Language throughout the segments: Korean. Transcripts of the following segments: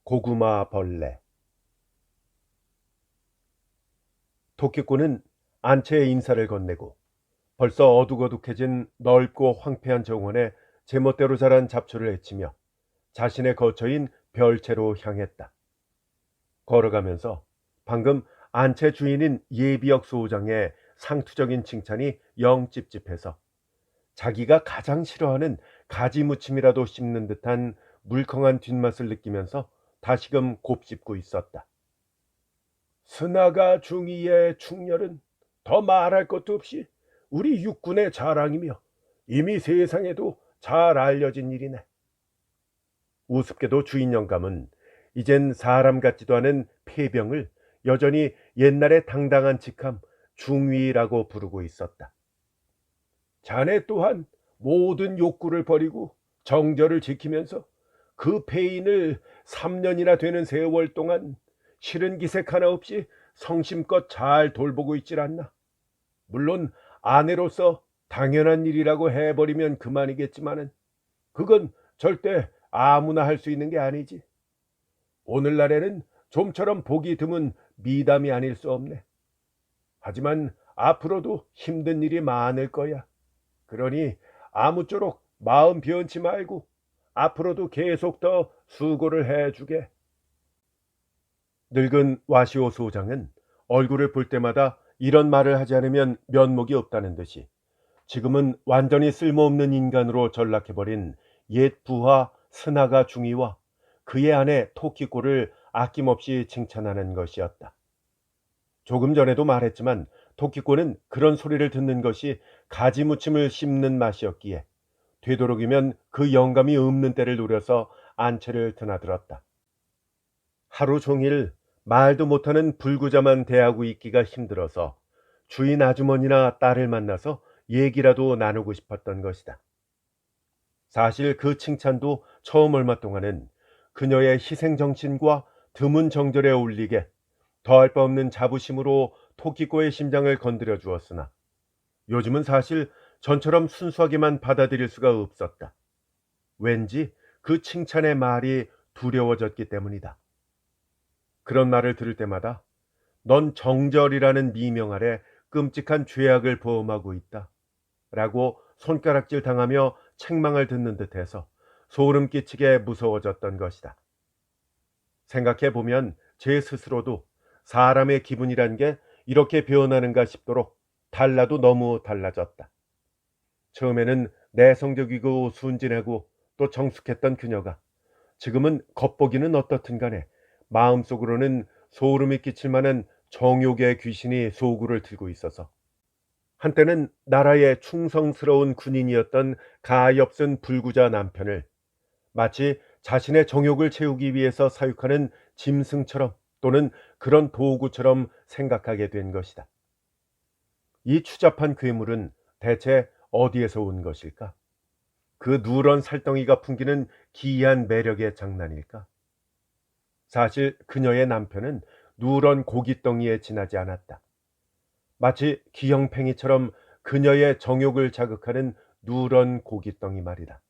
고구마 벌레. 토끼꾼은 안채에 인사를 건네고 벌써 어둑어둑해진 넓고 황폐한 정원에 제멋대로 자란 잡초를 헤치며 자신의 거처인 별채로 향했다. 걸어가면서 방금 안채 주인인 예비역 소장의 상투적인 칭찬이 영 찝찝해서 자기가 가장 싫어하는 가지 무침이라도 씹는 듯한 물컹한 뒷맛을 느끼면서 다시금 곱씹고 있었다. 스나가 중이의 충렬은 더 말할 것도 없이 우리 육군의 자랑이며 이미 세상에도 잘 알려진 일이네. 우습게도 주인 영감은 이젠 사람 같지도 않은 폐병을 여전히 옛날의 당당한 직함 중위라고 부르고 있었다. 자네 또한 모든 욕구를 버리고 정절을 지키면서 그 폐인을 3년이나 되는 세월 동안 싫은 기색 하나 없이 성심껏 잘 돌보고 있질 않나. 물론 아내로서 당연한 일이라고 해버리면 그만이겠지만은 그건 절대 아무나 할 수 있는 게 아니지. 오늘날에는 좀처럼 보기 드문 미담이 아닐 수 없네. 하지만 앞으로도 힘든 일이 많을 거야. 그러니 아무쪼록 마음 비얹지 말고 앞으로도 계속 더 수고를 해주게. 늙은 와시오 소장은 얼굴을 볼 때마다 이런 말을 하지 않으면 면목이 없다는 듯이 지금은 완전히 쓸모없는 인간으로 전락해버린 옛 부하 스나가 중위와 그의 아내 토끼꼬를 아낌없이 칭찬하는 것이었다. 조금 전에도 말했지만 토끼꼬는 그런 소리를 듣는 것이 가지 무침을 씹는 맛이었기에 되도록이면 그 영감이 없는 때를 노려서 안채를 드나들었다. 하루 종일 말도 못하는 불구자만 대하고 있기가 힘들어서 주인 아주머니나 딸을 만나서 얘기라도 나누고 싶었던 것이다. 사실 그 칭찬도 처음 얼마 동안은 그녀의 희생정신과 드문 정절에 어울리게 더할 바 없는 자부심으로 토끼꼬의 심장을 건드려 주었으나 요즘은 사실 전처럼 순수하게만 받아들일 수가 없었다. 왠지 그 칭찬의 말이 두려워졌기 때문이다. 그런 말을 들을 때마다 넌 정절이라는 미명 아래 끔찍한 죄악을 보험하고 있다 라고 손가락질 당하며 책망을 듣는 듯해서 소름 끼치게 무서워졌던 것이다. 생각해보면 제 스스로도 사람의 기분이란 게 이렇게 변하는가 싶도록 달라도 너무 달라졌다. 처음에는 내성적이고 순진하고 또 정숙했던 그녀가 지금은 겉보기는 어떻든 간에 마음속으로는 소름이 끼칠 만한 정욕의 귀신이 소굴을 들고 있어서 한때는 나라의 충성스러운 군인이었던 가엾은 불구자 남편을 마치 자신의 정욕을 채우기 위해서 사육하는 짐승처럼 또는 그런 도구처럼 생각하게 된 것이다. 이 추잡한 괴물은 대체 어디에서 온 것일까? 그 누런 살덩이가 풍기는 기이한 매력의 장난일까? 사실 그녀의 남편은 누런 고깃덩이에 지나지 않았다. 마치 기형팽이처럼 그녀의 정욕을 자극하는 누런 고깃덩이 말이다.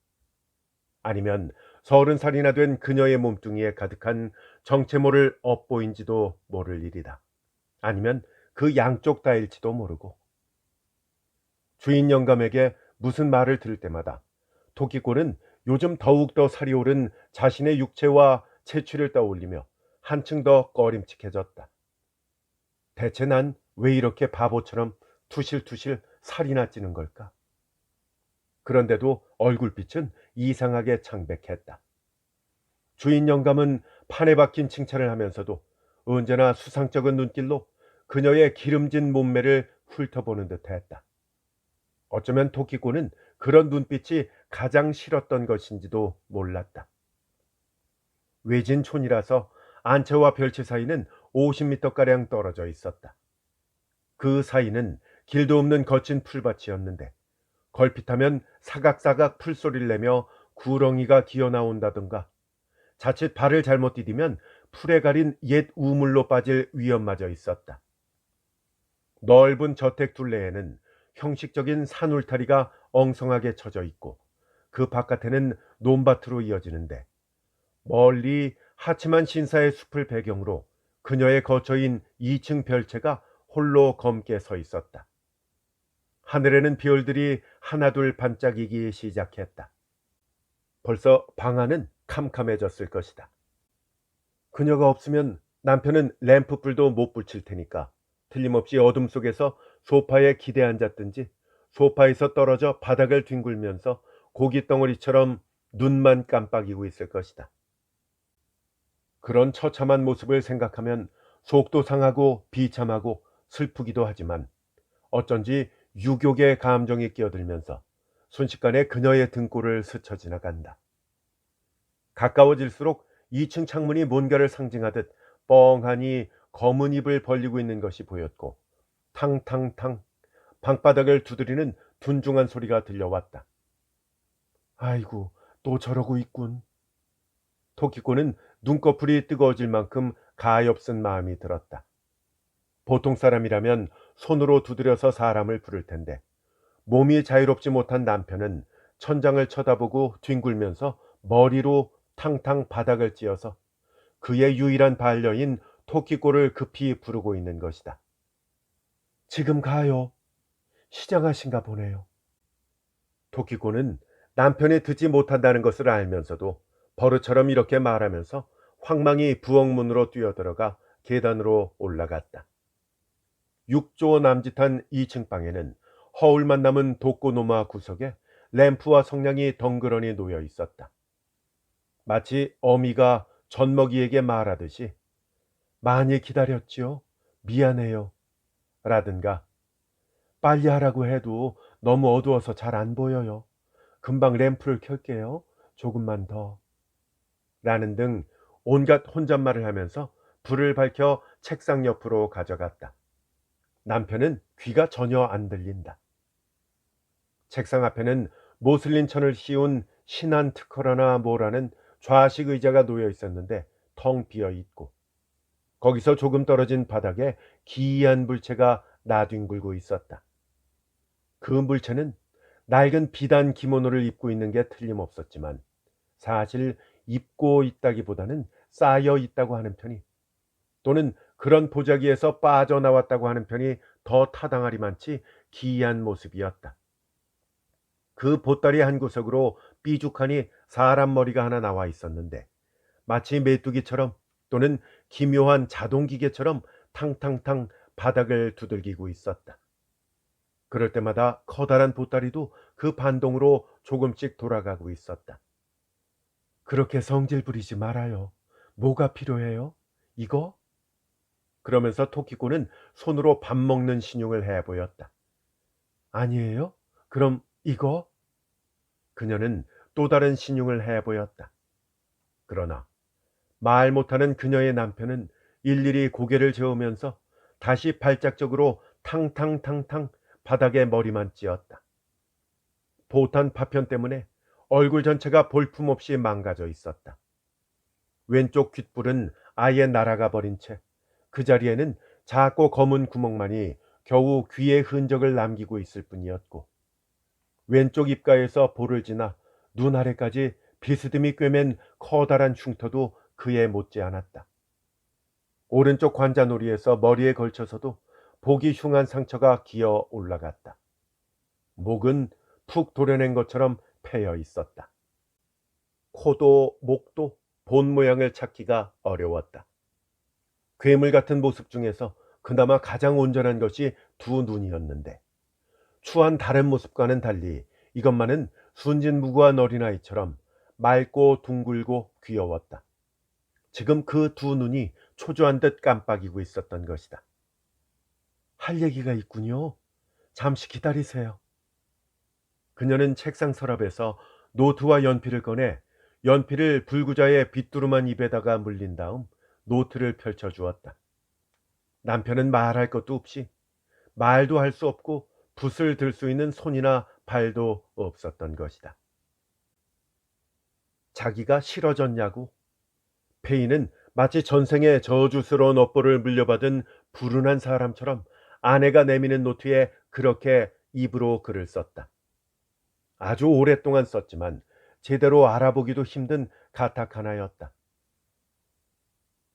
아니면 30살이나 된 그녀의 몸뚱이에 가득한 정체모를 엿보인지도 모를 일이다. 아니면 그 양쪽 다일지도 모르고. 주인 영감에게 무슨 말을 들을 때마다 토끼꼬는 요즘 더욱더 살이 오른 자신의 육체와 체취를 떠올리며 한층 더 꺼림칙해졌다. 대체 난 왜 이렇게 바보처럼 투실투실 살이나 찌는 걸까? 그런데도 얼굴빛은 이상하게 창백했다. 주인 영감은 판에 박힌 칭찬을 하면서도 언제나 수상쩍은 눈길로 그녀의 기름진 몸매를 훑어보는 듯했다. 어쩌면 토끼꼬는 그런 눈빛이 가장 싫었던 것인지도 몰랐다. 외진촌이라서 안채와 별채 사이는 50m가량 떨어져 있었다. 그 사이는 길도 없는 거친 풀밭이었는데 걸핏하면 사각사각 풀소리를 내며 구렁이가 기어나온다든가 자칫 발을 잘못 디디면 풀에 가린 옛 우물로 빠질 위험마저 있었다. 넓은 저택 둘레에는 형식적인 산울타리가 엉성하게 쳐져 있고 그 바깥에는 논밭으로 이어지는데 멀리 하치만 신사의 숲을 배경으로 그녀의 거처인 2층 별채가 홀로 검게 서 있었다. 하늘에는 별들이 하나둘 반짝이기 시작했다. 벌써 방 안은 캄캄해졌을 것이다. 그녀가 없으면 남편은 램프불도 못 붙일 테니까 틀림없이 어둠 속에서 소파에 기대 앉았든지 소파에서 떨어져 바닥을 뒹굴면서 고깃 덩어리처럼 눈만 깜빡이고 있을 것이다. 그런 처참한 모습을 생각하면 속도 상하고 비참하고 슬프기도 하지만 어쩐지 유욕의 감정이 끼어들면서 순식간에 그녀의 등골을 스쳐 지나간다. 가까워질수록 2층 창문이 뭔가를 상징하듯 뻥하니 검은 입을 벌리고 있는 것이 보였고 탕탕탕 방바닥을 두드리는 둔중한 소리가 들려왔다. 아이고, 또 저러고 있군. 토끼꼬는 눈꺼풀이 뜨거워질 만큼 가엾은 마음이 들었다. 보통 사람이라면 손으로 두드려서 사람을 부를 텐데 몸이 자유롭지 못한 남편은 천장을 쳐다보고 뒹굴면서 머리로 탕탕 바닥을 찧어서 그의 유일한 반려인 토끼꼬를 급히 부르고 있는 것이다. 지금 가요. 시장하신가 보네요. 토끼꼬는 남편이 듣지 못한다는 것을 알면서도 버릇처럼 이렇게 말하면서 황망히 부엌문으로 뛰어들어가 계단으로 올라갔다. 6조 남짓한 2층 방에는 허울만 남은 독고노마 구석에 램프와 성냥이 덩그러니 놓여 있었다. 마치 어미가 젖먹이에게 말하듯이 많이 기다렸지요. 미안해요. 라든가 빨리 하라고 해도 너무 어두워서 잘 안 보여요. 금방 램프를 켤게요. 조금만 더. 라는 등 온갖 혼잣말을 하면서 불을 밝혀 책상 옆으로 가져갔다. 남편은 귀가 전혀 안 들린다. 책상 앞에는 모슬린 천을 씌운 신한 특허라나 뭐라는 좌식 의자가 놓여 있었는데 텅 비어 있고 거기서 조금 떨어진 바닥에 기이한 물체가 나뒹굴고 있었다. 그 물체는 낡은 비단 기모노를 입고 있는 게 틀림없었지만 사실 입고 있다기보다는 쌓여 있다고 하는 편이 또는 그런 보자기에서 빠져나왔다고 하는 편이 더 타당하리만치 기이한 모습이었다. 그 보따리 한 구석으로 삐죽하니 사람 머리가 하나 나와 있었는데 마치 메뚜기처럼 또는 기묘한 자동기계처럼 탕탕탕 바닥을 두들기고 있었다. 그럴 때마다 커다란 보따리도 그 반동으로 조금씩 돌아가고 있었다. 그렇게 성질 부리지 말아요. 뭐가 필요해요? 이거? 그러면서 토끼꼬는 손으로 밥 먹는 신용을 해 보였다. 아니에요? 그럼 이거? 그녀는 또 다른 신용을 해 보였다. 그러나 말 못하는 그녀의 남편은 일일이 고개를 저으면서 다시 발작적으로 탕탕탕탕 바닥에 머리만 찧었다. 보탄 파편 때문에 얼굴 전체가 볼품없이 망가져 있었다. 왼쪽 귓불은 아예 날아가 버린 채 그 자리에는 작고 검은 구멍만이 겨우 귀의 흔적을 남기고 있을 뿐이었고 왼쪽 입가에서 볼을 지나 눈 아래까지 비스듬히 꿰맨 커다란 흉터도 그에 못지 않았다. 오른쪽 관자놀이에서 머리에 걸쳐서도 보기 흉한 상처가 기어 올라갔다. 목은 푹 도려낸 것처럼 패여 있었다. 코도 목도 본 모양을 찾기가 어려웠다. 괴물 같은 모습 중에서 그나마 가장 온전한 것이 두 눈이었는데 추한 다른 모습과는 달리 이것만은 순진무구한 어린아이처럼 맑고 둥글고 귀여웠다. 지금 그 두 눈이 초조한 듯 깜빡이고 있었던 것이다. 할 얘기가 있군요. 잠시 기다리세요. 그녀는 책상 서랍에서 노트와 연필을 꺼내 연필을 불구자의 빗두루만 입에다가 물린 다음 노트를 펼쳐주었다. 남편은 말할 것도 없이 말도 할 수 없고 붓을 들 수 있는 손이나 발도 없었던 것이다. 자기가 싫어졌냐고? 페이는 마치 전생에 저주스러운 업보를 물려받은 불운한 사람처럼 아내가 내미는 노트에 그렇게 입으로 글을 썼다. 아주 오랫동안 썼지만 제대로 알아보기도 힘든 가타카나였다.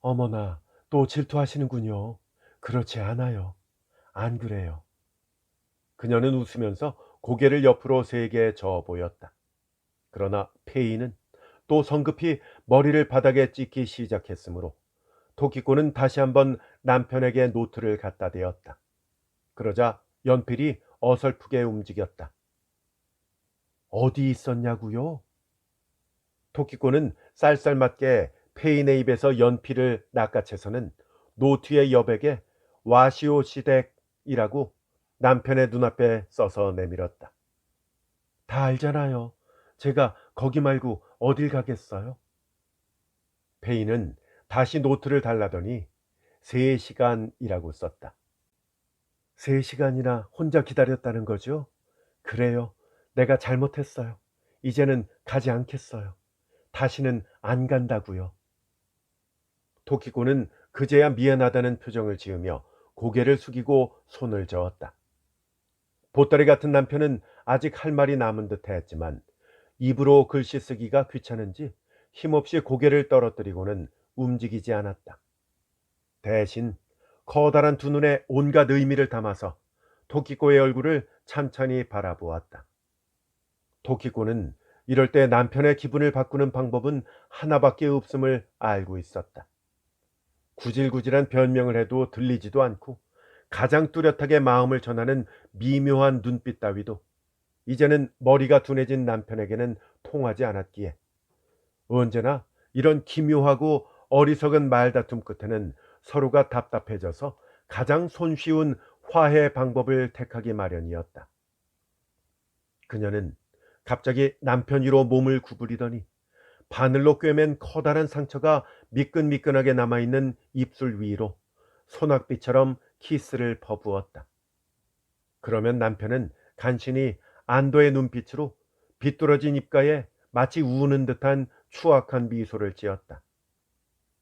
어머나, 또 질투하시는군요. 그렇지 않아요. 안 그래요. 그녀는 웃으면서 고개를 옆으로 세게 저어 보였다. 그러나 페이는 또 성급히 머리를 바닥에 찍기 시작했으므로 토키코는 다시 한번 남편에게 노트를 갖다 대었다. 그러자 연필이 어설프게 움직였다. 어디 있었냐고요? 토키코는 쌀쌀맞게 페인의 입에서 연필을 낚아채서는 노트의 여백에 와시오 시댁이라고 남편의 눈앞에 써서 내밀었다. 다 알잖아요. 제가 거기 말고 어딜 가겠어요? 페인은 다시 노트를 달라더니 3시간이라고 썼다. 3시간이나 혼자 기다렸다는 거죠? 그래요. 내가 잘못했어요. 이제는 가지 않겠어요. 다시는 안 간다고요. 토키코는 그제야 미안하다는 표정을 지으며 고개를 숙이고 손을 저었다. 보따리 같은 남편은 아직 할 말이 남은 듯 했지만 입으로 글씨 쓰기가 귀찮은지 힘없이 고개를 떨어뜨리고는 움직이지 않았다. 대신 커다란 두 눈에 온갖 의미를 담아서 토키코의 얼굴을 찬찬히 바라보았다. 토키코는 이럴 때 남편의 기분을 바꾸는 방법은 하나밖에 없음을 알고 있었다. 구질구질한 변명을 해도 들리지도 않고 가장 뚜렷하게 마음을 전하는 미묘한 눈빛 따위도 이제는 머리가 둔해진 남편에게는 통하지 않았기에 언제나 이런 기묘하고 어리석은 말다툼 끝에는 서로가 답답해져서 가장 손쉬운 화해 방법을 택하기 마련이었다. 그녀는 갑자기 남편 위로 몸을 구부리더니 바늘로 꿰맨 커다란 상처가 미끈미끈하게 남아있는 입술 위로 소낙비처럼 키스를 퍼부었다. 그러면 남편은 간신히 안도의 눈빛으로 비뚤어진 입가에 마치 우는 듯한 추악한 미소를 지었다.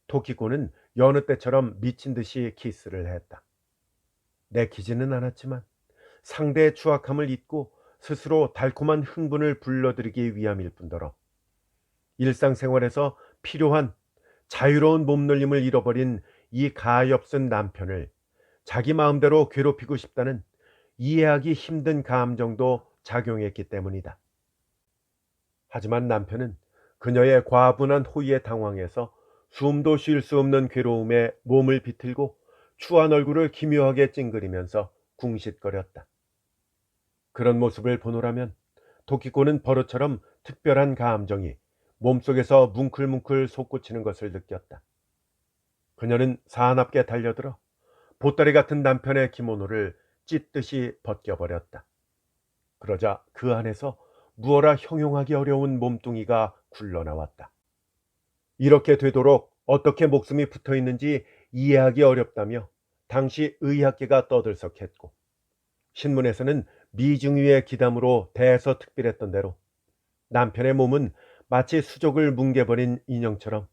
토키코는 여느 때처럼 미친 듯이 키스를 했다. 내키지는 않았지만 상대의 추악함을 잊고 스스로 달콤한 흥분을 불러들이기 위함일 뿐더러 일상생활에서 필요한 자유로운 몸놀림을 잃어버린 이 가엾은 남편을 자기 마음대로 괴롭히고 싶다는 이해하기 힘든 감정도 작용했기 때문이다. 하지만 남편은 그녀의 과분한 호의에 당황해서 숨도 쉴 수 없는 괴로움에 몸을 비틀고 추한 얼굴을 기묘하게 찡그리면서 궁싯거렸다. 그런 모습을 보노라면 토키코는 버릇처럼 특별한 감정이 몸속에서 뭉클뭉클 솟구치는 것을 느꼈다. 그녀는 사납게 달려들어 보따리 같은 남편의 기모노를 찢듯이 벗겨버렸다. 그러자 그 안에서 무어라 형용하기 어려운 몸뚱이가 굴러나왔다. 이렇게 되도록 어떻게 목숨이 붙어 있는지 이해하기 어렵다며 당시 의학계가 떠들썩했고 신문에서는 미중위의 기담으로 대서특필했던 대로 남편의 몸은 마치 수족을 뭉개버린 인형처럼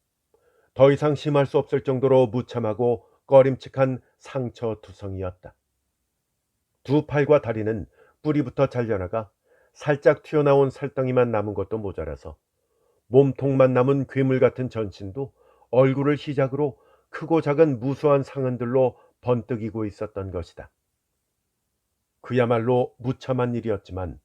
더 이상 심할 수 없을 정도로 무참하고 꺼림칙한 상처투성이었다. 두 팔과 다리는 뿌리부터 잘려나가 살짝 튀어나온 살덩이만 남은 것도 모자라서 몸통만 남은 괴물 같은 전신도 얼굴을 시작으로 크고 작은 무수한 상흔들로 번뜩이고 있었던 것이다. 그야말로 무참한 일이었지만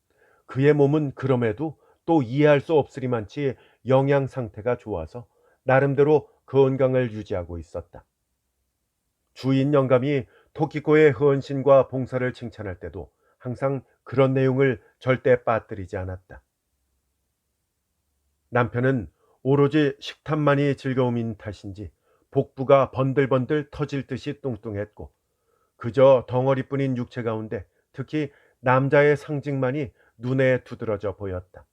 그의 몸은 그럼에도 또 이해할 수 없으리만치 영양 상태가 좋아서 나름대로 건강을 유지하고 있었다. 주인 영감이 토키코의 헌신과 봉사를 칭찬할 때도 항상 그런 내용을 절대 빠뜨리지 않았다. 남편은 오로지 식탐만이 즐거움인 탓인지 복부가 번들번들 터질 듯이 뚱뚱했고 그저 덩어리뿐인 육체 가운데 특히 남자의 상징만이 눈에 두드러져 보였다.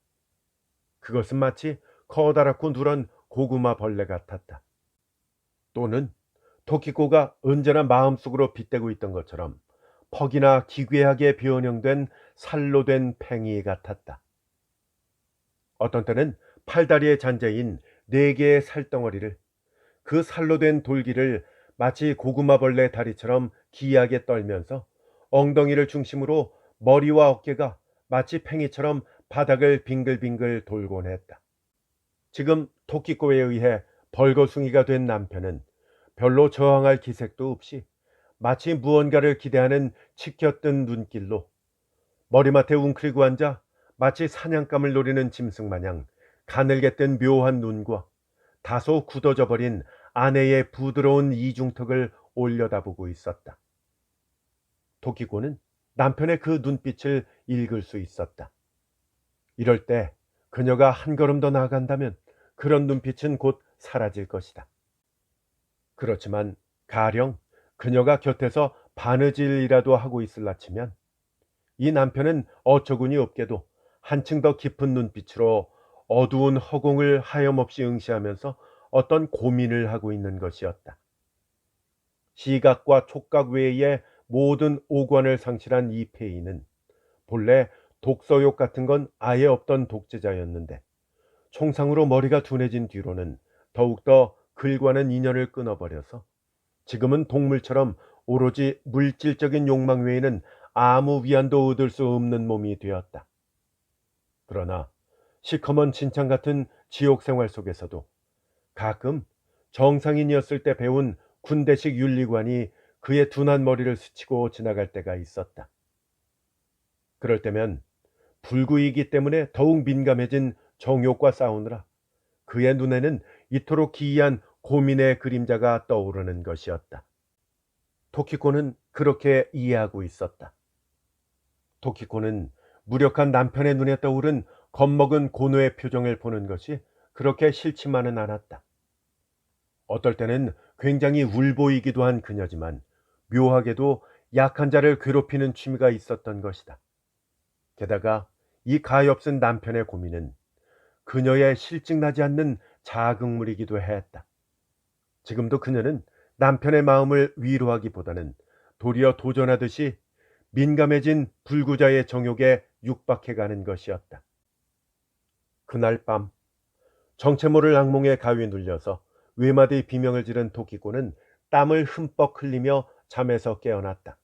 그것은 마치 커다랗고 누런 고구마 벌레 같았다. 또는 토키코가 언제나 마음속으로 빗대고 있던 것처럼 퍽이나 기괴하게 변형된 살로 된 팽이 같았다. 어떤 때는 팔다리의 잔재인 4개의 살덩어리를 그 살로 된 돌기를 마치 고구마 벌레 다리처럼 기이하게 떨면서 엉덩이를 중심으로 머리와 어깨가 마치 팽이처럼 바닥을 빙글빙글 돌곤 했다. 지금 토키코에 의해 벌거숭이가 된 남편은 별로 저항할 기색도 없이 마치 무언가를 기대하는 치켜뜬 눈길로 머리맡에 웅크리고 앉아 마치 사냥감을 노리는 짐승 마냥 가늘게 뜬 묘한 눈과 다소 굳어져 버린 아내의 부드러운 이중턱을 올려다보고 있었다. 토키코는 남편의 그 눈빛을 읽을 수 있었다. 이럴 때 그녀가 한 걸음 더 나아간다면 그런 눈빛은 곧 사라질 것이다. 그렇지만 가령 그녀가 곁에서 바느질이라도 하고 있을라 치면 이 남편은 어처구니 없게도 한층 더 깊은 눈빛으로 어두운 허공을 하염없이 응시하면서 어떤 고민을 하고 있는 것이었다. 시각과 촉각 외의 모든 오관을 상실한 이 폐인은 본래 독서욕 같은 건 아예 없던 독재자였는데 총상으로 머리가 둔해진 뒤로는 더욱더 글과는 인연을 끊어버려서 지금은 동물처럼 오로지 물질적인 욕망 외에는 아무 위안도 얻을 수 없는 몸이 되었다. 그러나 시커먼 진창 같은 지옥 생활 속에서도 가끔 정상인이었을 때 배운 군대식 윤리관이 그의 둔한 머리를 스치고 지나갈 때가 있었다. 그럴 때면 불구이기 때문에 더욱 민감해진 정욕과 싸우느라 그의 눈에는 이토록 기이한 고민의 그림자가 떠오르는 것이었다. 토키코는 그렇게 이해하고 있었다. 토키코는 무력한 남편의 눈에 떠오른 겁먹은 고노의 표정을 보는 것이 그렇게 싫지만은 않았다. 어떨 때는 굉장히 울보이기도 한 그녀지만 묘하게도 약한 자를 괴롭히는 취미가 있었던 것이다. 게다가 이 가엾은 남편의 고민은 그녀의 실증나지 않는 자극물이기도 했다. 지금도 그녀는 남편의 마음을 위로하기보다는 도리어 도전하듯이 민감해진 불구자의 정욕에 육박해가는 것이었다. 그날 밤 정체 모를 악몽에 가위에 눌려서 외마디 비명을 지른 토키코는 땀을 흠뻑 흘리며 잠에서 깨어났다.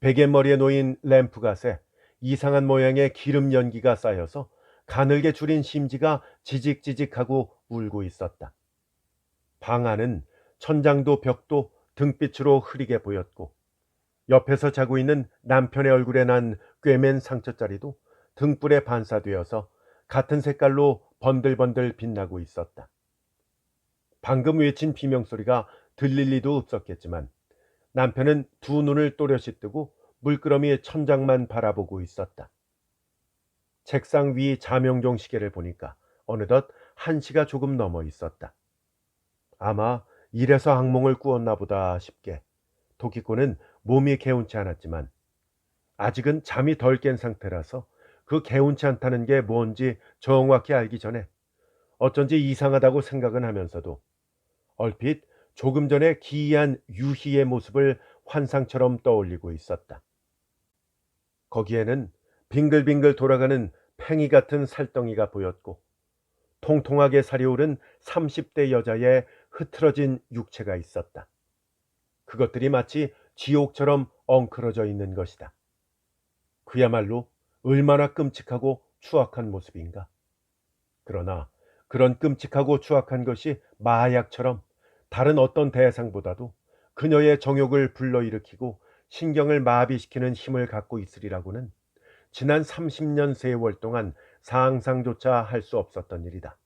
베갯머리에 놓인 램프갓에 이상한 모양의 기름 연기가 쌓여서 가늘게 줄인 심지가 지직지직하고 울고 있었다. 방 안은 천장도 벽도 등빛으로 흐리게 보였고 옆에서 자고 있는 남편의 얼굴에 난 꿰맨 상처자리도 등불에 반사되어서 같은 색깔로 번들번들 빛나고 있었다. 방금 외친 비명소리가 들릴 리도 없었겠지만 남편은 두 눈을 또렷이 뜨고 물끄러미 천장만 바라보고 있었다. 책상 위 자명종 시계를 보니까 어느덧 1시가 조금 넘어 있었다. 아마 이래서 악몽을 꾸었나 보다 싶게 토키코는 몸이 개운치 않았지만 아직은 잠이 덜 깬 상태라서 그 개운치 않다는 게 뭔지 정확히 알기 전에 어쩐지 이상하다고 생각은 하면서도 얼핏 조금 전에 기이한 유희의 모습을 환상처럼 떠올리고 있었다. 거기에는 빙글빙글 돌아가는 팽이 같은 살덩이가 보였고 통통하게 살이 오른 30대 여자의 흐트러진 육체가 있었다. 그것들이 마치 지옥처럼 엉클어져 있는 것이다. 그야말로 얼마나 끔찍하고 추악한 모습인가. 그러나 그런 끔찍하고 추악한 것이 마약처럼 다른 어떤 대상보다도 그녀의 정욕을 불러일으키고 신경을 마비시키는 힘을 갖고 있으리라고는 지난 30년 세월 동안 상상조차 할 수 없었던 일이다.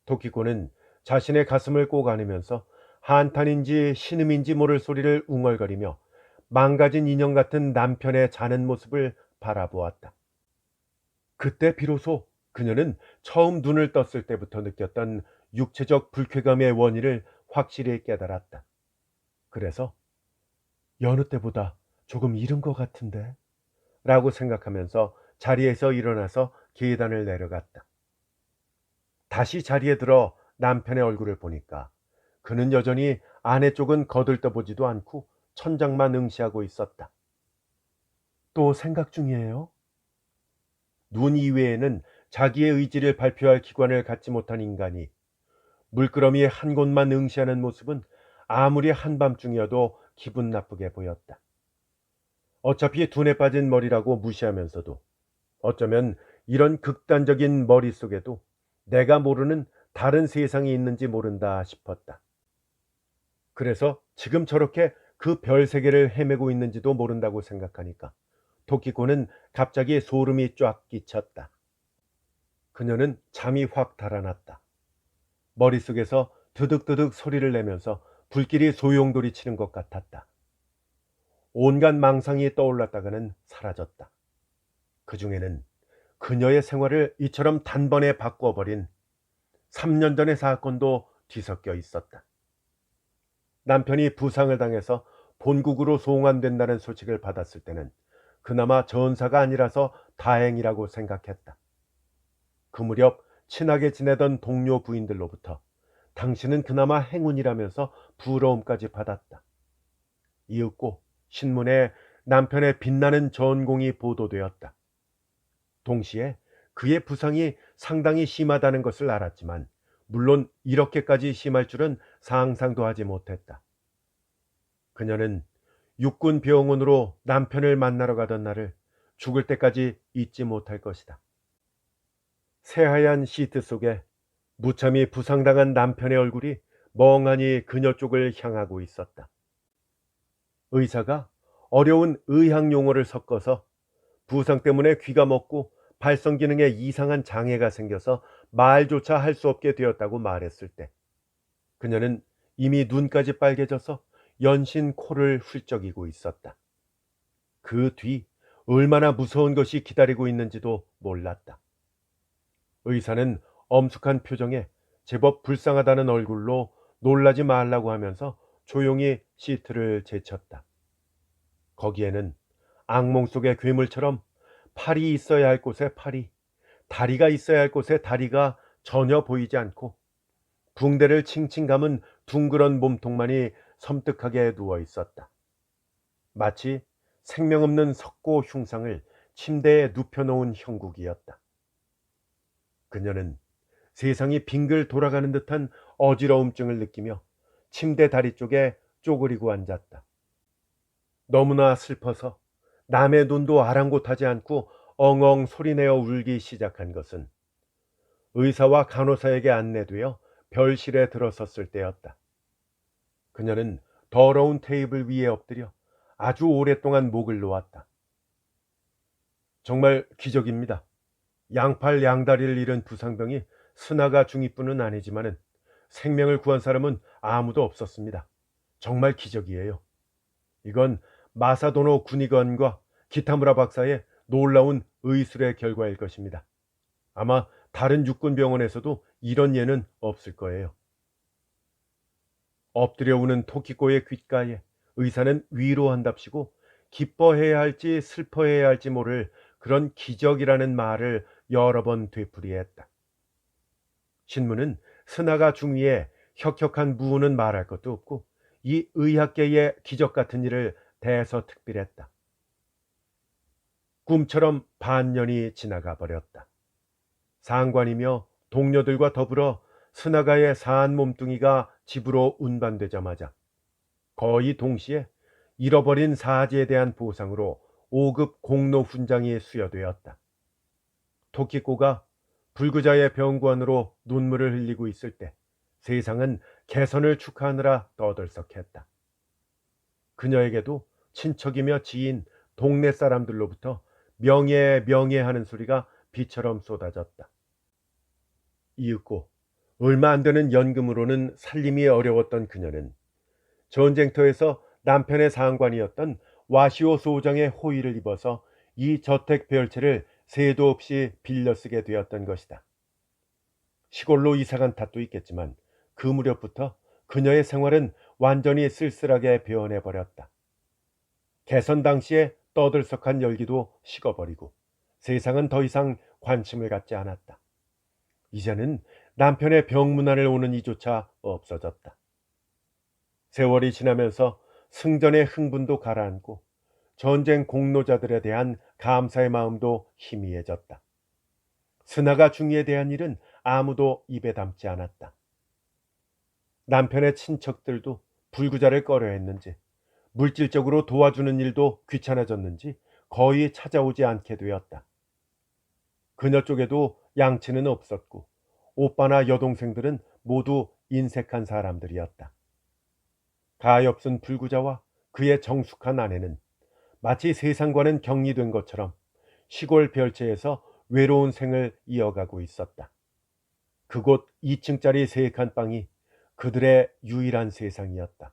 토키코는 자신의 가슴을 꼭 안으면서 한탄인지 신음인지 모를 소리를 웅얼거리며 망가진 인형 같은 남편의 자는 모습을 바라보았다. 그때 비로소 그녀는 처음 눈을 떴을 때부터 느꼈던 육체적 불쾌감의 원인을 확실히 깨달았다. 그래서 여느 때보다 조금 이른 것 같은데 라고 생각하면서 자리에서 일어나서 계단을 내려갔다. 다시 자리에 들어 남편의 얼굴을 보니까 그는 여전히 아내 쪽은 거들떠보지도 않고 천장만 응시하고 있었다. 또 생각 중이에요? 눈 이외에는 자기의 의지를 발표할 기관을 갖지 못한 인간이 물끄러미의 한 곳만 응시하는 모습은 아무리 한밤중이어도 기분 나쁘게 보였다. 어차피 둔에 빠진 머리라고 무시하면서도 어쩌면 이런 극단적인 머릿속에도 내가 모르는 다른 세상이 있는지 모른다 싶었다. 그래서 지금 저렇게 그 별 세계를 헤매고 있는지도 모른다고 생각하니까 토끼꼬는 갑자기 소름이 쫙 끼쳤다. 그녀는 잠이 확 달아났다. 머릿속에서 드득드득 소리를 내면서 불길이 소용돌이 치는 것 같았다. 온갖 망상이 떠올랐다가는 사라졌다. 그 중에는 그녀의 생활을 이처럼 단번에 바꿔버린 3년 전의 사건도 뒤섞여 있었다. 남편이 부상을 당해서 본국으로 송환된다는 소식을 받았을 때는 그나마 전사가 아니라서 다행이라고 생각했다. 그 무렵 친하게 지내던 동료 부인들로부터 당신은 그나마 행운이라면서 부러움까지 받았다. 이윽고 신문에 남편의 빛나는 전공이 보도되었다. 동시에 그의 부상이 상당히 심하다는 것을 알았지만 물론 이렇게까지 심할 줄은 상상도 하지 못했다. 그녀는 육군 병원으로 남편을 만나러 가던 날을 죽을 때까지 잊지 못할 것이다. 새하얀 시트 속에 무참히 부상당한 남편의 얼굴이 멍하니 그녀 쪽을 향하고 있었다. 의사가 어려운 의학 용어를 섞어서 부상 때문에 귀가 먹고 발성 기능에 이상한 장애가 생겨서 말조차 할 수 없게 되었다고 말했을 때 그녀는 이미 눈까지 빨개져서 연신 코를 훌쩍이고 있었다. 그 뒤 얼마나 무서운 것이 기다리고 있는지도 몰랐다. 의사는 엄숙한 표정에 제법 불쌍하다는 얼굴로 놀라지 말라고 하면서 조용히 시트를 제쳤다. 거기에는 악몽 속의 괴물처럼 팔이 있어야 할 곳에 팔이, 다리가 있어야 할 곳에 다리가 전혀 보이지 않고 붕대를 칭칭 감은 둥그런 몸통만이 섬뜩하게 누워 있었다. 마치 생명 없는 석고 흉상을 침대에 눕혀놓은 형국이었다. 그녀는 세상이 빙글 돌아가는 듯한 어지러움증을 느끼며 침대 다리 쪽에 쪼그리고 앉았다. 너무나 슬퍼서 남의 눈도 아랑곳하지 않고 엉엉 소리내어 울기 시작한 것은 의사와 간호사에게 안내되어 별실에 들어섰을 때였다. 그녀는 더러운 테이블 위에 엎드려 아주 오랫동안 목을 놓았다. 정말 기적입니다. 양팔 양다리를 잃은 부상병이 스나가 중위뿐은 아니지만 생명을 구한 사람은 아무도 없었습니다. 정말 기적이에요. 이건 마사도노 군의관과 기타무라 박사의 놀라운 의술의 결과일 것입니다. 아마 다른 육군병원에서도 이런 예는 없을 거예요. 엎드려 우는 토키코의 귓가에 의사는 위로한답시고 기뻐해야 할지 슬퍼해야 할지 모를 그런 기적이라는 말을 여러 번 되풀이했다. 신문은 스나가 중위에 혁혁한 무우는 말할 것도 없고 이 의학계의 기적 같은 일을 대서특필했다. 꿈처럼 반년이 지나가 버렸다. 상관이며 동료들과 더불어 스나가의 사한 몸뚱이가 집으로 운반되자마자 거의 동시에 잃어버린 사지에 대한 보상으로 5급 공로 훈장이 수여되었다. 토키코가 불구자의 병관으로 눈물을 흘리고 있을 때 세상은 개선을 축하하느라 떠들썩했다. 그녀에게도 친척이며 지인, 동네 사람들로부터 명예 명예하는 소리가 비처럼 쏟아졌다. 이윽고 얼마 안 되는 연금으로는 살림이 어려웠던 그녀는 전쟁터에서 남편의 상관이었던 와시오 소장의 호의를 입어서 이 저택 별채를 세도 없이 빌려 쓰게 되었던 것이다. 시골로 이사간 탓도 있겠지만 그 무렵부터 그녀의 생활은 완전히 쓸쓸하게 변해버렸다. 개선 당시에 떠들썩한 열기도 식어버리고 세상은 더 이상 관심을 갖지 않았다. 이제는 남편의 병문안을 오는 이조차 없어졌다. 세월이 지나면서 승전의 흥분도 가라앉고 전쟁 공로자들에 대한 감사의 마음도 희미해졌다. 스나가 중위에 대한 일은 아무도 입에 담지 않았다. 남편의 친척들도 불구자를 꺼려했는지 물질적으로 도와주는 일도 귀찮아졌는지 거의 찾아오지 않게 되었다. 그녀 쪽에도 양치는 없었고 오빠나 여동생들은 모두 인색한 사람들이었다. 가엾은 불구자와 그의 정숙한 아내는 마치 세상과는 격리된 것처럼 시골 별채에서 외로운 생을 이어가고 있었다. 그곳 2층짜리 세 칸방이 그들의 유일한 세상이었다.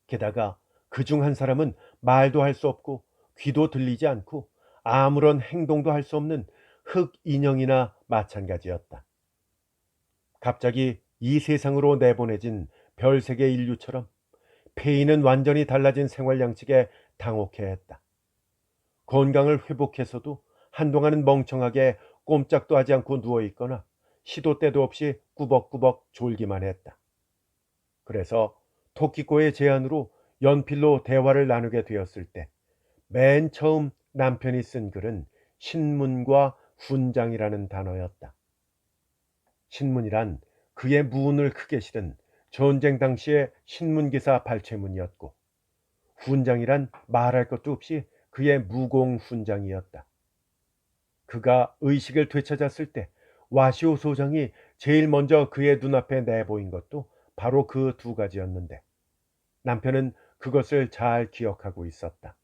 게다가 그 중 한 사람은 말도 할 수 없고 귀도 들리지 않고 아무런 행동도 할 수 없는 흙 인형이나 마찬가지였다. 갑자기 이 세상으로 내보내진 별세계 인류처럼 페이는 완전히 달라진 생활 양식에 당혹해했다. 건강을 회복해서도 한동안은 멍청하게 꼼짝도 하지 않고 누워있거나 시도 때도 없이 꾸벅꾸벅 졸기만 했다. 그래서 토키코의 제안으로 연필로 대화를 나누게 되었을 때 맨 처음 남편이 쓴 글은 신문과 훈장이라는 단어였다. 신문이란 그의 무운을 크게 실은 전쟁 당시의 신문기사 발췌문이었고, 훈장이란 말할 것도 없이 그의 무공 훈장이었다. 그가 의식을 되찾았을 때 와시오 소장이 제일 먼저 그의 눈앞에 내보인 것도 바로 그 두 가지였는데, 남편은 그것을 잘 기억하고 있었다.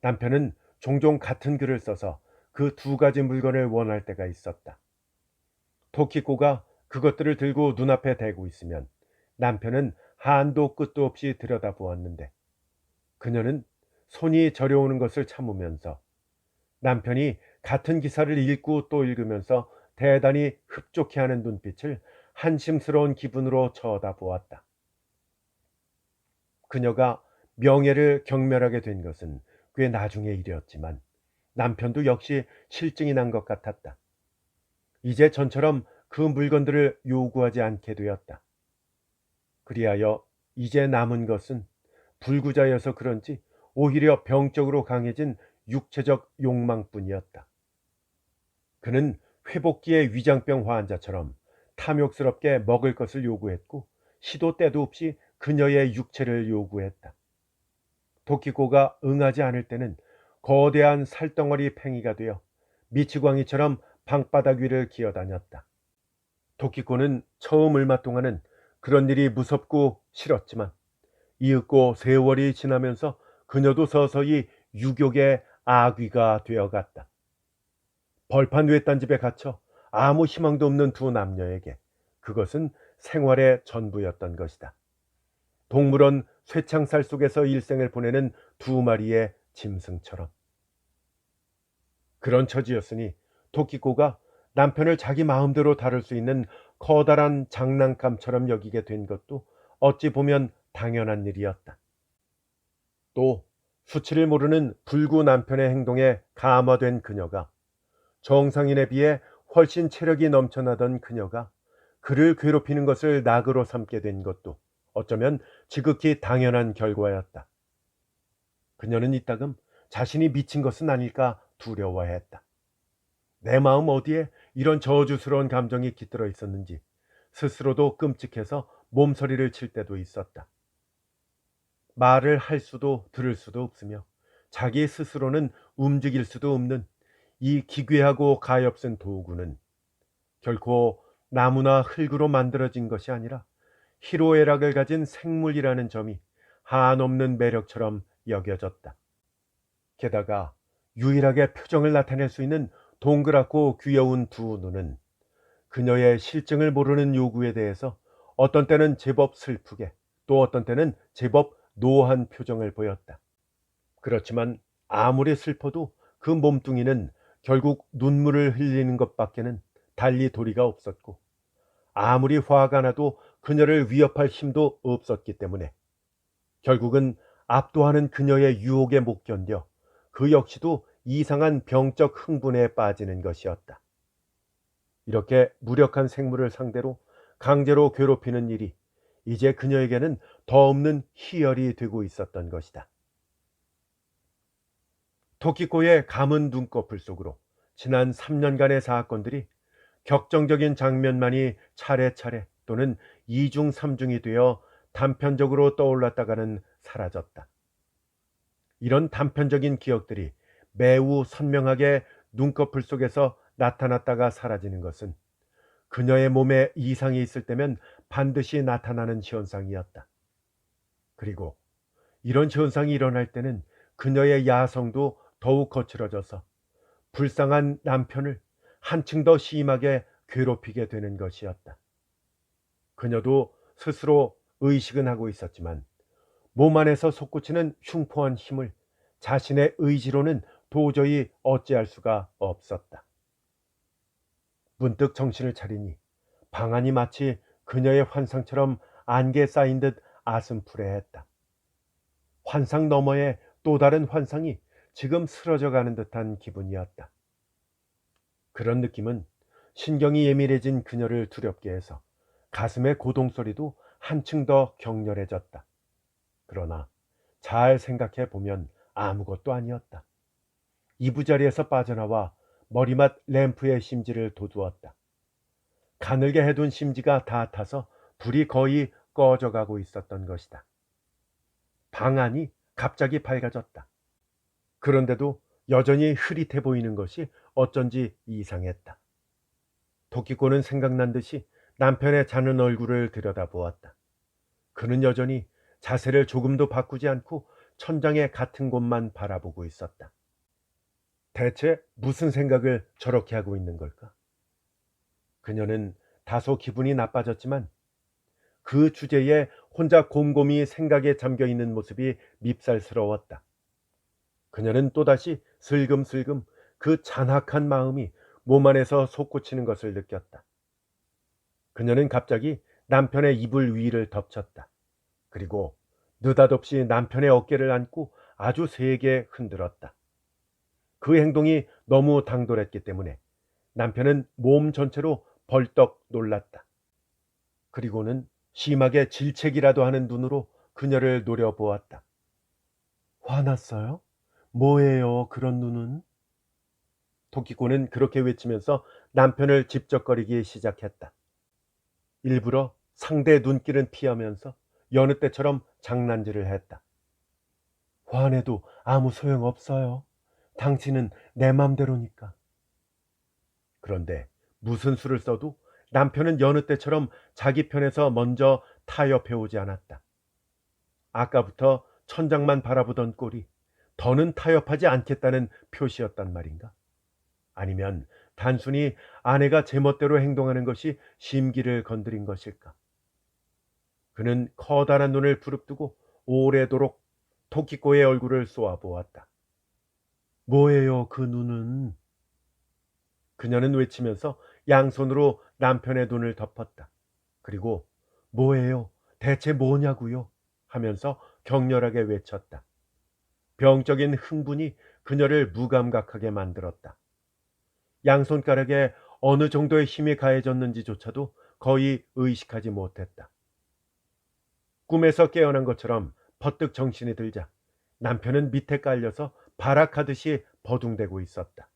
남편은 종종 같은 글을 써서 그 두 가지 물건을 원할 때가 있었다. 토키코가 그것들을 들고 눈앞에 대고 있으면 남편은 한도 끝도 없이 들여다보았는데, 그녀는 손이 저려오는 것을 참으면서 남편이 같은 기사를 읽고 또 읽으면서 대단히 흡족해하는 눈빛을 한심스러운 기분으로 쳐다보았다. 그녀가 명예를 경멸하게 된 것은 꽤 나중의 일이었지만 남편도 역시 실증이 난 것 같았다. 이제 전처럼 그 물건들을 요구하지 않게 되었다. 그리하여 이제 남은 것은 불구자여서 그런지 오히려 병적으로 강해진 육체적 욕망뿐이었다. 그는 회복기의 위장병 환자처럼 탐욕스럽게 먹을 것을 요구했고 시도 때도 없이 그녀의 육체를 요구했다. 도키코가 응하지 않을 때는 거대한 살덩어리 팽이가 되어 미치광이처럼 방바닥 위를 기어다녔다. 도키코는 처음 얼마 동안은 그런 일이 무섭고 싫었지만 이윽고 세월이 지나면서 그녀도 서서히 유격의 아귀가 되어갔다. 벌판 외딴집에 갇혀 아무 희망도 없는 두 남녀에게 그것은 생활의 전부였던 것이다. 동물원 쇠창살 속에서 일생을 보내는 두 마리의 짐승처럼. 그런 처지였으니 토키코가 남편을 자기 마음대로 다룰 수 있는 커다란 장난감처럼 여기게 된 것도 어찌 보면 당연한 일이었다. 또 수치를 모르는 불구 남편의 행동에 감화된 그녀가, 정상인에 비해 훨씬 체력이 넘쳐나던 그녀가 그를 괴롭히는 것을 낙으로 삼게 된 것도 어쩌면 지극히 당연한 결과였다. 그녀는 이따금 자신이 미친 것은 아닐까 두려워했다. 내 마음 어디에 이런 저주스러운 감정이 깃들어 있었는지 스스로도 끔찍해서 몸서리를 칠 때도 있었다. 말을 할 수도 들을 수도 없으며 자기 스스로는 움직일 수도 없는 이 기괴하고 가엾은 도구는 결코 나무나 흙으로 만들어진 것이 아니라 희로애락을 가진 생물이라는 점이 한없는 매력처럼 여겨졌다. 게다가 유일하게 표정을 나타낼 수 있는 동그랗고 귀여운 두 눈은 그녀의 실증을 모르는 요구에 대해서 어떤 때는 제법 슬프게, 또 어떤 때는 제법 노한 표정을 보였다. 그렇지만 아무리 슬퍼도 그 몸뚱이는 결국 눈물을 흘리는 것밖에는 달리 도리가 없었고, 아무리 화가 나도 그녀를 위협할 힘도 없었기 때문에 결국은 압도하는 그녀의 유혹에 못 견뎌 그 역시도 이상한 병적 흥분에 빠지는 것이었다. 이렇게 무력한 생물을 상대로 강제로 괴롭히는 일이 이제 그녀에게는 더 없는 희열이 되고 있었던 것이다. 토키코의 감은 눈꺼풀 속으로 지난 3년간의 사건들이 격정적인 장면만이 차례차례 또는 이중삼중이 되어 단편적으로 떠올랐다가는 사라졌다. 이런 단편적인 기억들이 매우 선명하게 눈꺼풀 속에서 나타났다가 사라지는 것은 그녀의 몸에 이상이 있을 때면 반드시 나타나는 현상이었다. 그리고 이런 현상이 일어날 때는 그녀의 야성도 더욱 거칠어져서 불쌍한 남편을 한층 더 심하게 괴롭히게 되는 것이었다. 그녀도 스스로 의식은 하고 있었지만 몸 안에서 솟구치는 흉포한 힘을 자신의 의지로는 도저히 어찌할 수가 없었다. 문득 정신을 차리니 방 안이 마치 그녀의 환상처럼 안개 쌓인 듯 아슴푸레했다. 환상 너머의 또 다른 환상이 지금 쓰러져 가는 듯한 기분이었다. 그런 느낌은 신경이 예민해진 그녀를 두렵게 해서 가슴의 고동소리도 한층 더 격렬해졌다. 그러나 잘 생각해 보면 아무것도 아니었다. 이부자리에서 빠져나와 머리맡 램프에 심지를 돋우었다. 가늘게 해둔 심지가 다 타서 불이 거의 꺼져가고 있었던 것이다. 방 안이 갑자기 밝아졌다. 그런데도 여전히 흐릿해 보이는 것이 어쩐지 이상했다. 토끼꼬는 생각난 듯이 남편의 자는 얼굴을 들여다보았다. 그는 여전히 자세를 조금도 바꾸지 않고 천장의 같은 곳만 바라보고 있었다. 대체 무슨 생각을 저렇게 하고 있는 걸까? 그녀는 다소 기분이 나빠졌지만 그 주제에 혼자 곰곰이 생각에 잠겨 있는 모습이 밉살스러웠다. 그녀는 또다시 슬금슬금 그 잔악한 마음이 몸 안에서 솟구치는 것을 느꼈다. 그녀는 갑자기 남편의 이불 위를 덮쳤다. 그리고 느닷없이 남편의 어깨를 안고 아주 세게 흔들었다. 그 행동이 너무 당돌했기 때문에 남편은 몸 전체로 벌떡 놀랐다. 그리고는 심하게 질책이라도 하는 눈으로 그녀를 노려보았다. 화났어요? 뭐예요, 그런 눈은? 토끼꼬는 그렇게 외치면서 남편을 집적거리기 시작했다. 일부러 상대 눈길은 피하면서 여느 때처럼 장난질을 했다. 화내도 아무 소용없어요. 당신은 내 맘대로니까. 그런데 무슨 수를 써도 남편은 여느 때처럼 자기 편에서 먼저 타협해 오지 않았다. 아까부터 천장만 바라보던 꼴이 더는 타협하지 않겠다는 표시였단 말인가? 아니면 단순히 아내가 제멋대로 행동하는 것이 심기를 건드린 것일까? 그는 커다란 눈을 부릅뜨고 오래도록 토끼꼬의 얼굴을 쏘아보았다. 뭐예요, 그 눈은? 그녀는 외치면서 양손으로 남편의 눈을 덮었다. 그리고 뭐예요? 대체 뭐냐고요? 하면서 격렬하게 외쳤다. 병적인 흥분이 그녀를 무감각하게 만들었다. 양손가락에 어느 정도의 힘이 가해졌는지조차도 거의 의식하지 못했다. 꿈에서 깨어난 것처럼 퍼뜩 정신이 들자 남편은 밑에 깔려서 발악하듯이 버둥대고 있었다.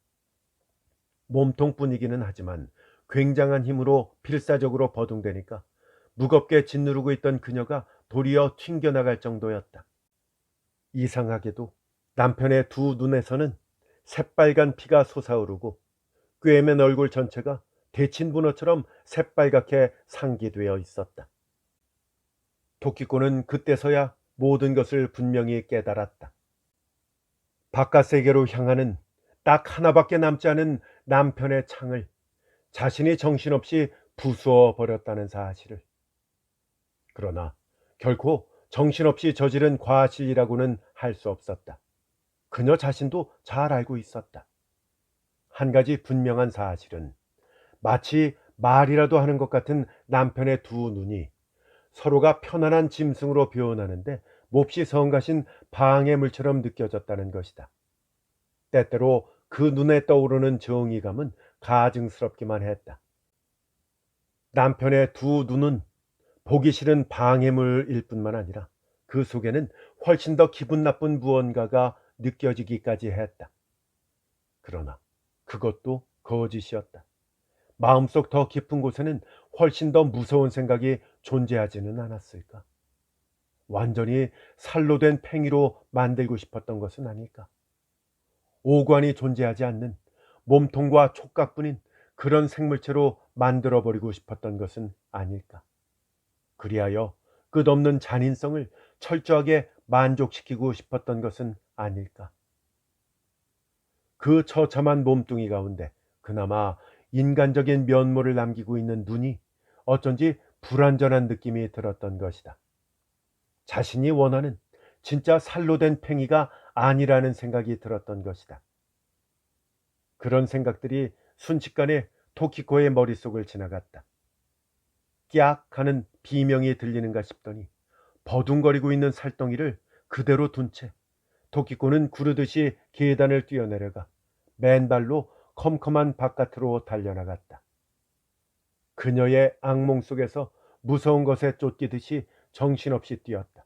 몸통뿐이기는 하지만 굉장한 힘으로 필사적으로 버둥대니까 무겁게 짓누르고 있던 그녀가 도리어 튕겨나갈 정도였다. 이상하게도 남편의 두 눈에서는 새빨간 피가 솟아오르고 꿰맨 얼굴 전체가 데친 분어처럼 새빨갛게 상기되어 있었다. 토끼꼬는 그때서야 모든 것을 분명히 깨달았다. 바깥 세계로 향하는 딱 하나밖에 남지 않은 남편의 창을 자신이 정신없이 부수어 버렸다는 사실을. 그러나 결코 정신없이 저지른 과실이라고는 할 수 없었다. 그녀 자신도 잘 알고 있었다. 한 가지 분명한 사실은 마치 말이라도 하는 것 같은 남편의 두 눈이 서로가 편안한 짐승으로 표현하는데 몹시 성가신 방해물처럼 느껴졌다는 것이다. 때때로 그 눈에 떠오르는 정의감은 가증스럽기만 했다. 남편의 두 눈은 보기 싫은 방해물일 뿐만 아니라 그 속에는 훨씬 더 기분 나쁜 무언가가 느껴지기까지 했다. 그러나 그것도 거짓이었다. 마음속 더 깊은 곳에는 훨씬 더 무서운 생각이 존재하지는 않았을까? 완전히 살로 된 팽이로 만들고 싶었던 것은 아닐까? 오관이 존재하지 않는 몸통과 촉각뿐인 그런 생물체로 만들어버리고 싶었던 것은 아닐까. 그리하여 끝없는 잔인성을 철저하게 만족시키고 싶었던 것은 아닐까. 그 처참한 몸뚱이 가운데 그나마 인간적인 면모를 남기고 있는 눈이 어쩐지 불완전한 느낌이 들었던 것이다. 자신이 원하는 진짜 살로 된 팽이가 아니라는 생각이 들었던 것이다. 그런 생각들이 순식간에 토키코의 머릿속을 지나갔다. 깍 하는 비명이 들리는가 싶더니 버둥거리고 있는 살덩이를 그대로 둔 채 토키코는 구르듯이 계단을 뛰어내려가 맨발로 컴컴한 바깥으로 달려나갔다. 그녀의 악몽 속에서 무서운 것에 쫓기듯이 정신없이 뛰었다.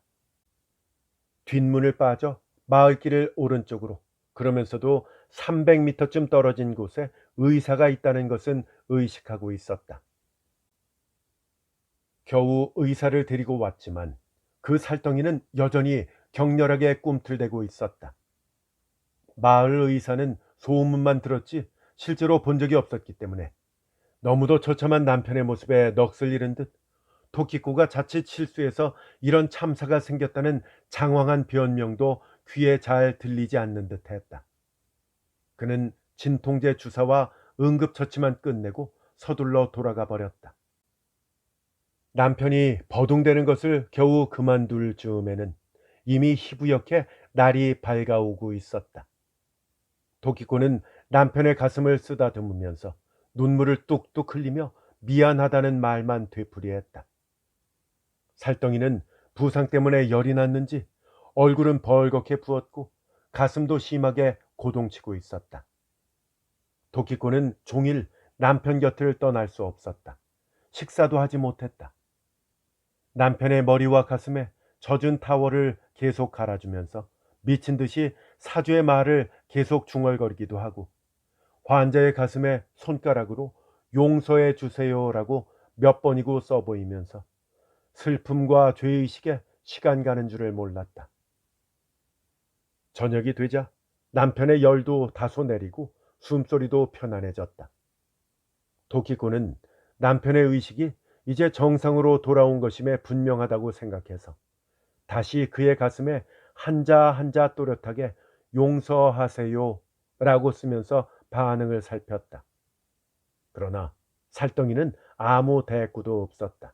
뒷문을 빠져 마을길을 오른쪽으로, 그러면서도 300m쯤 떨어진 곳에 의사가 있다는 것은 의식하고 있었다. 겨우 의사를 데리고 왔지만 그 살덩이는 여전히 격렬하게 꿈틀대고 있었다. 마을 의사는 소문만 들었지 실제로 본 적이 없었기 때문에 너무도 처참한 남편의 모습에 넋을 잃은 듯 토키코가 자칫 실수해서 이런 참사가 생겼다는 장황한 변명도 귀에 잘 들리지 않는 듯 했다. 그는 진통제 주사와 응급처치만 끝내고 서둘러 돌아가 버렸다. 남편이 버둥대는 것을 겨우 그만둘 즈음에는 이미 희부옇게 날이 밝아오고 있었다. 토키코는 남편의 가슴을 쓰다듬으면서 눈물을 뚝뚝 흘리며 미안하다는 말만 되풀이했다. 살덩이는 부상 때문에 열이 났는지 얼굴은 벌겋게 부었고 가슴도 심하게 고동치고 있었다. 토키코는 종일 남편 곁을 떠날 수 없었다. 식사도 하지 못했다. 남편의 머리와 가슴에 젖은 타월을 계속 갈아주면서 미친 듯이 사주의 말을 계속 중얼거리기도 하고 환자의 가슴에 손가락으로 용서해 주세요라고 몇 번이고 써보이면서 슬픔과 죄의식에 시간 가는 줄을 몰랐다. 저녁이 되자 남편의 열도 다소 내리고 숨소리도 편안해졌다. 토키코는 남편의 의식이 이제 정상으로 돌아온 것임에 분명하다고 생각해서 다시 그의 가슴에 한자 한자 또렷하게 용서하세요 라고 쓰면서 반응을 살폈다. 그러나 살덩이는 아무 대꾸도 없었다.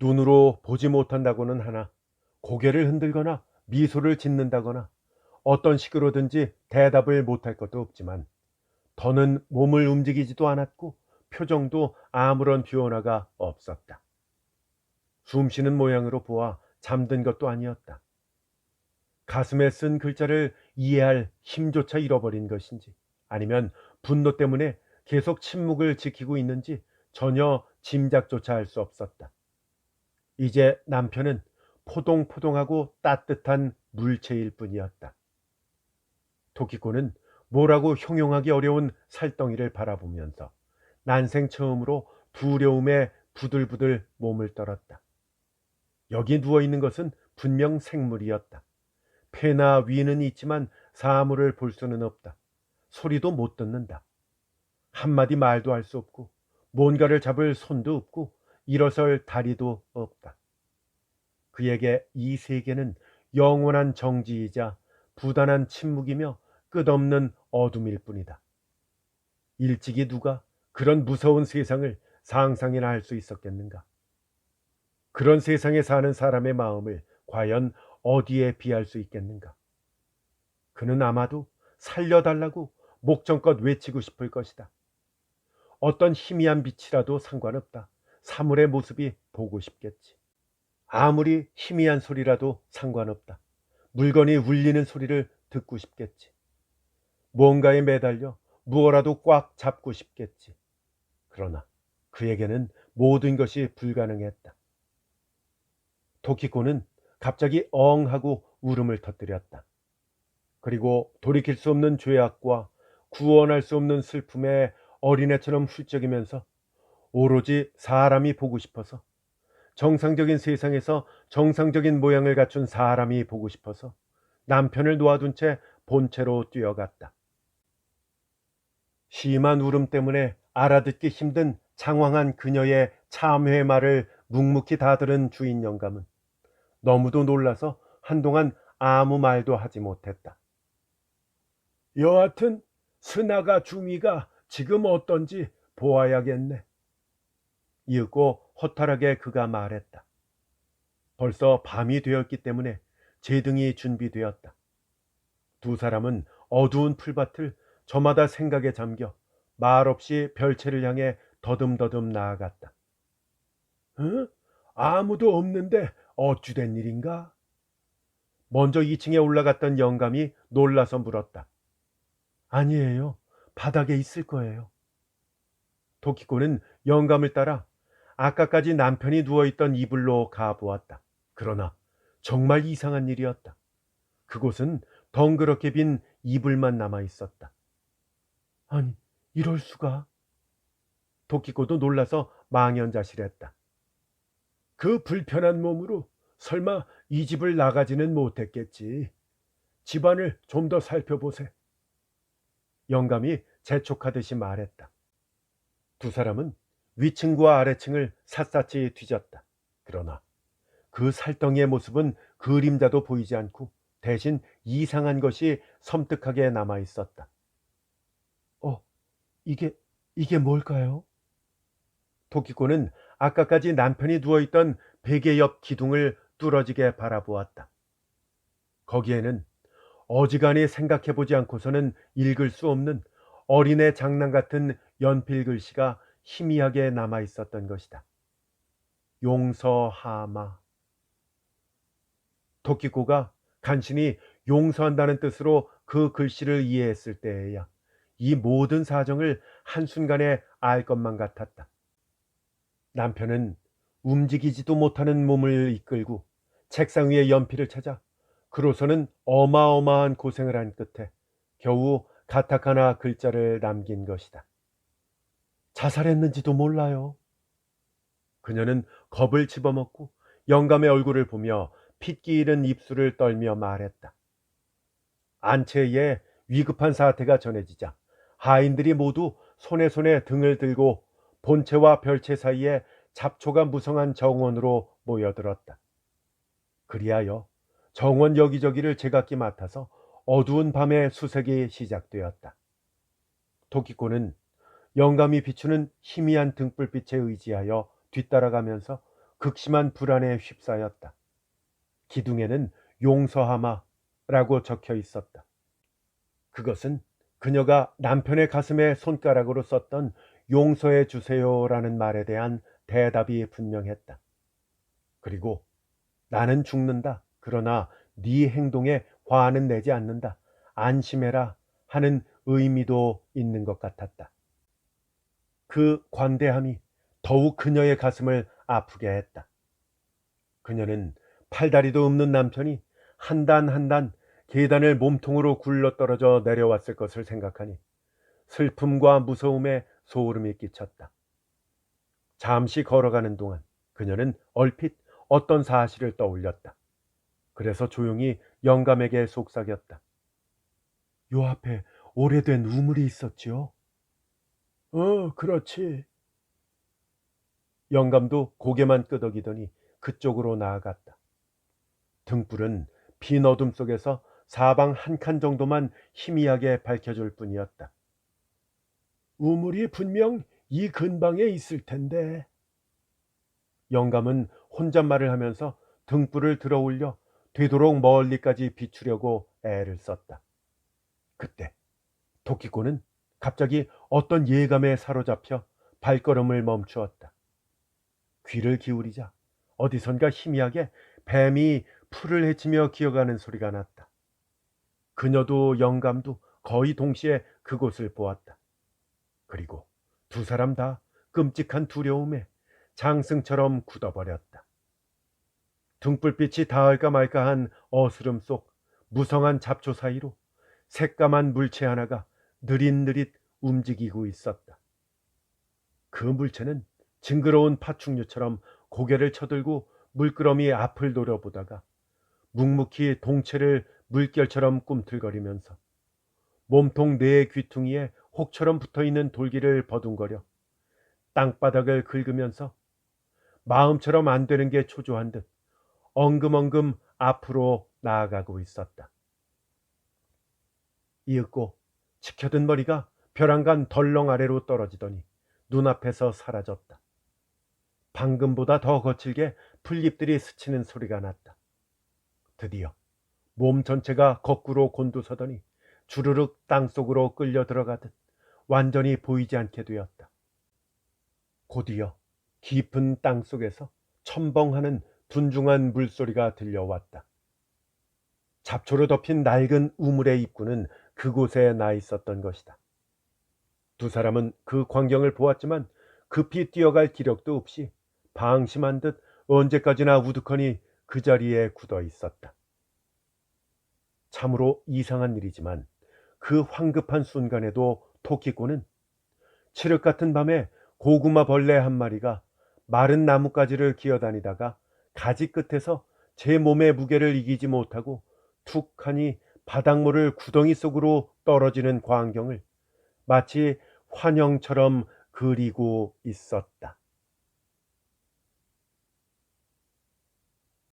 눈으로 보지 못한다고는 하나 고개를 흔들거나 미소를 짓는다거나 어떤 식으로든지 대답을 못할 것도 없지만 더는 몸을 움직이지도 않았고 표정도 아무런 변화가 없었다. 숨쉬는 모양으로 보아 잠든 것도 아니었다. 가슴에 쓴 글자를 이해할 힘조차 잃어버린 것인지 아니면 분노 때문에 계속 침묵을 지키고 있는지 전혀 짐작조차 할 수 없었다. 이제 남편은 포동포동하고 따뜻한 물체일 뿐이었다. 토키코는 뭐라고 형용하기 어려운 살덩이를 바라보면서 난생 처음으로 두려움에 부들부들 몸을 떨었다. 여기 누워있는 것은 분명 생물이었다. 폐나 위는 있지만 사물을 볼 수는 없다. 소리도 못 듣는다. 한마디 말도 할 수 없고 뭔가를 잡을 손도 없고 일어설 다리도 없다. 그에게 이 세계는 영원한 정지이자 부단한 침묵이며 끝없는 어둠일 뿐이다. 일찍이 누가 그런 무서운 세상을 상상이나 할 수 있었겠는가? 그런 세상에 사는 사람의 마음을 과연 어디에 비할 수 있겠는가? 그는 아마도 살려달라고 목청껏 외치고 싶을 것이다. 어떤 희미한 빛이라도 상관없다. 사물의 모습이 보고 싶겠지. 아무리 희미한 소리라도 상관없다. 물건이 울리는 소리를 듣고 싶겠지. 뭔가에 매달려 무엇라도 꽉 잡고 싶겠지. 그러나 그에게는 모든 것이 불가능했다. 토키코는 갑자기 엉 하고 울음을 터뜨렸다. 그리고 돌이킬 수 없는 죄악과 구원할 수 없는 슬픔에 어린애처럼 훌쩍이면서 오로지 사람이 보고 싶어서, 정상적인 세상에서 정상적인 모양을 갖춘 사람이 보고 싶어서 남편을 놓아둔 채 본체로 뛰어갔다. 심한 울음 때문에 알아듣기 힘든 장황한 그녀의 참회 말을 묵묵히 다들은 주인 영감은 너무도 놀라서 한동안 아무 말도 하지 못했다. 여하튼 스나가 중이가 지금 어떤지 보아야겠네. 이윽고 허탈하게 그가 말했다. 벌써 밤이 되었기 때문에 제등이 준비되었다. 두 사람은 어두운 풀밭을 저마다 생각에 잠겨 말없이 별채를 향해 더듬더듬 나아갔다. 응? 아무도 없는데 어찌된 일인가? 먼저 2층에 올라갔던 영감이 놀라서 물었다. 아니에요. 바닥에 있을 거예요. 토키코는 영감을 따라 아까까지 남편이 누워있던 이불로 가보았다. 그러나 정말 이상한 일이었다. 그곳은 덩그렇게 빈 이불만 남아 있었다. 아니, 이럴 수가? 토키코도 놀라서 망연자실했다. 그 불편한 몸으로 설마 이 집을 나가지는 못했겠지. 집안을 좀 더 살펴보세. 영감이 재촉하듯이 말했다. 두 사람은 위층과 아래층을 샅샅이 뒤졌다. 그러나 그 살덩이의 모습은 그림자도 보이지 않고 대신 이상한 것이 섬뜩하게 남아 있었다. 어, 이게, 이게 뭘까요? 토키코는 아까까지 남편이 누워있던 베개 옆 기둥을 뚫어지게 바라보았다. 거기에는 어지간히 생각해보지 않고서는 읽을 수 없는 어린애 장난 같은 연필 글씨가 희미하게 남아 있었던 것이다. 용서하마. 토키코가 간신히 용서한다는 뜻으로 그 글씨를 이해했을 때에야 이 모든 사정을 한순간에 알 것만 같았다. 남편은 움직이지도 못하는 몸을 이끌고 책상 위에 연필을 찾아 그로서는 어마어마한 고생을 한 끝에 겨우 가타카나 글자를 남긴 것이다. 자살했는지도 몰라요. 그녀는 겁을 집어먹고 영감의 얼굴을 보며 핏기 잃은 입술을 떨며 말했다. 안채에 위급한 사태가 전해지자 하인들이 모두 손에 등을 들고 본체와 별체 사이에 잡초가 무성한 정원으로 모여들었다. 그리하여 정원 여기저기를 제각기 맡아서 어두운 밤의 수색이 시작되었다. 토키코는 영감이 비추는 희미한 등불빛에 의지하여 뒤따라가면서 극심한 불안에 휩싸였다. 기둥에는 용서하마라고 적혀 있었다. 그것은 그녀가 남편의 가슴에 손가락으로 썼던 용서해 주세요라는 말에 대한 대답이 분명했다. 그리고 나는 죽는다. 그러나 네 행동에 화는 내지 않는다. 안심해라 하는 의미도 있는 것 같았다. 그 관대함이 더욱 그녀의 가슴을 아프게 했다. 그녀는 팔다리도 없는 남편이 한 단 한 단 계단을 몸통으로 굴러떨어져 내려왔을 것을 생각하니 슬픔과 무서움에 소름이 끼쳤다. 잠시 걸어가는 동안 그녀는 얼핏 어떤 사실을 떠올렸다. 그래서 조용히 영감에게 속삭였다. 요 앞에 오래된 우물이 있었지요? 그렇지. 영감도 고개만 끄덕이더니 그쪽으로 나아갔다. 등불은 빈 어둠 속에서 사방 한 칸 정도만 희미하게 밝혀줄 뿐이었다. 우물이 분명 이 근방에 있을 텐데. 영감은 혼잣말을 하면서 등불을 들어 올려 되도록 멀리까지 비추려고 애를 썼다. 그때 토키코는 갑자기 어떤 예감에 사로잡혀 발걸음을 멈추었다. 귀를 기울이자 어디선가 희미하게 뱀이 풀을 헤치며 기어가는 소리가 났다. 그녀도 영감도 거의 동시에 그곳을 보았다. 그리고 두 사람 다 끔찍한 두려움에 장승처럼 굳어버렸다. 등불빛이 닿을까 말까한 어스름 속 무성한 잡초 사이로 새까만 물체 하나가 느릿느릿 움직이고 있었다. 그 물체는 징그러운 파충류처럼 고개를 쳐들고 물끄러미 앞을 노려보다가 묵묵히 동체를 물결처럼 꿈틀거리면서 몸통 네 귀퉁이에 혹처럼 붙어있는 돌기를 버둥거려 땅바닥을 긁으면서 마음처럼 안 되는 게 초조한 듯 엉금엉금 앞으로 나아가고 있었다. 이윽고 치켜든 머리가 벼랑간 덜렁 아래로 떨어지더니 눈앞에서 사라졌다. 방금보다 더 거칠게 풀잎들이 스치는 소리가 났다. 드디어 몸 전체가 거꾸로 곤두서더니 주르륵 땅속으로 끌려 들어가듯 완전히 보이지 않게 되었다. 곧이어 깊은 땅속에서 첨벙하는 둔중한 물소리가 들려왔다. 잡초로 덮인 낡은 우물의 입구는 그곳에 나 있었던 것이다. 두 사람은 그 광경을 보았지만 급히 뛰어갈 기력도 없이 방심한 듯 언제까지나 우두커니 그 자리에 굳어 있었다. 참으로 이상한 일이지만 그 황급한 순간에도 토끼꼬는 칠흑 같은 밤에 고구마 벌레 한 마리가 마른 나뭇가지를 기어다니다가 가지 끝에서 제 몸의 무게를 이기지 못하고 툭하니 바닷물을 구덩이 속으로 떨어지는 광경을 마치 환영처럼 그리고 있었다.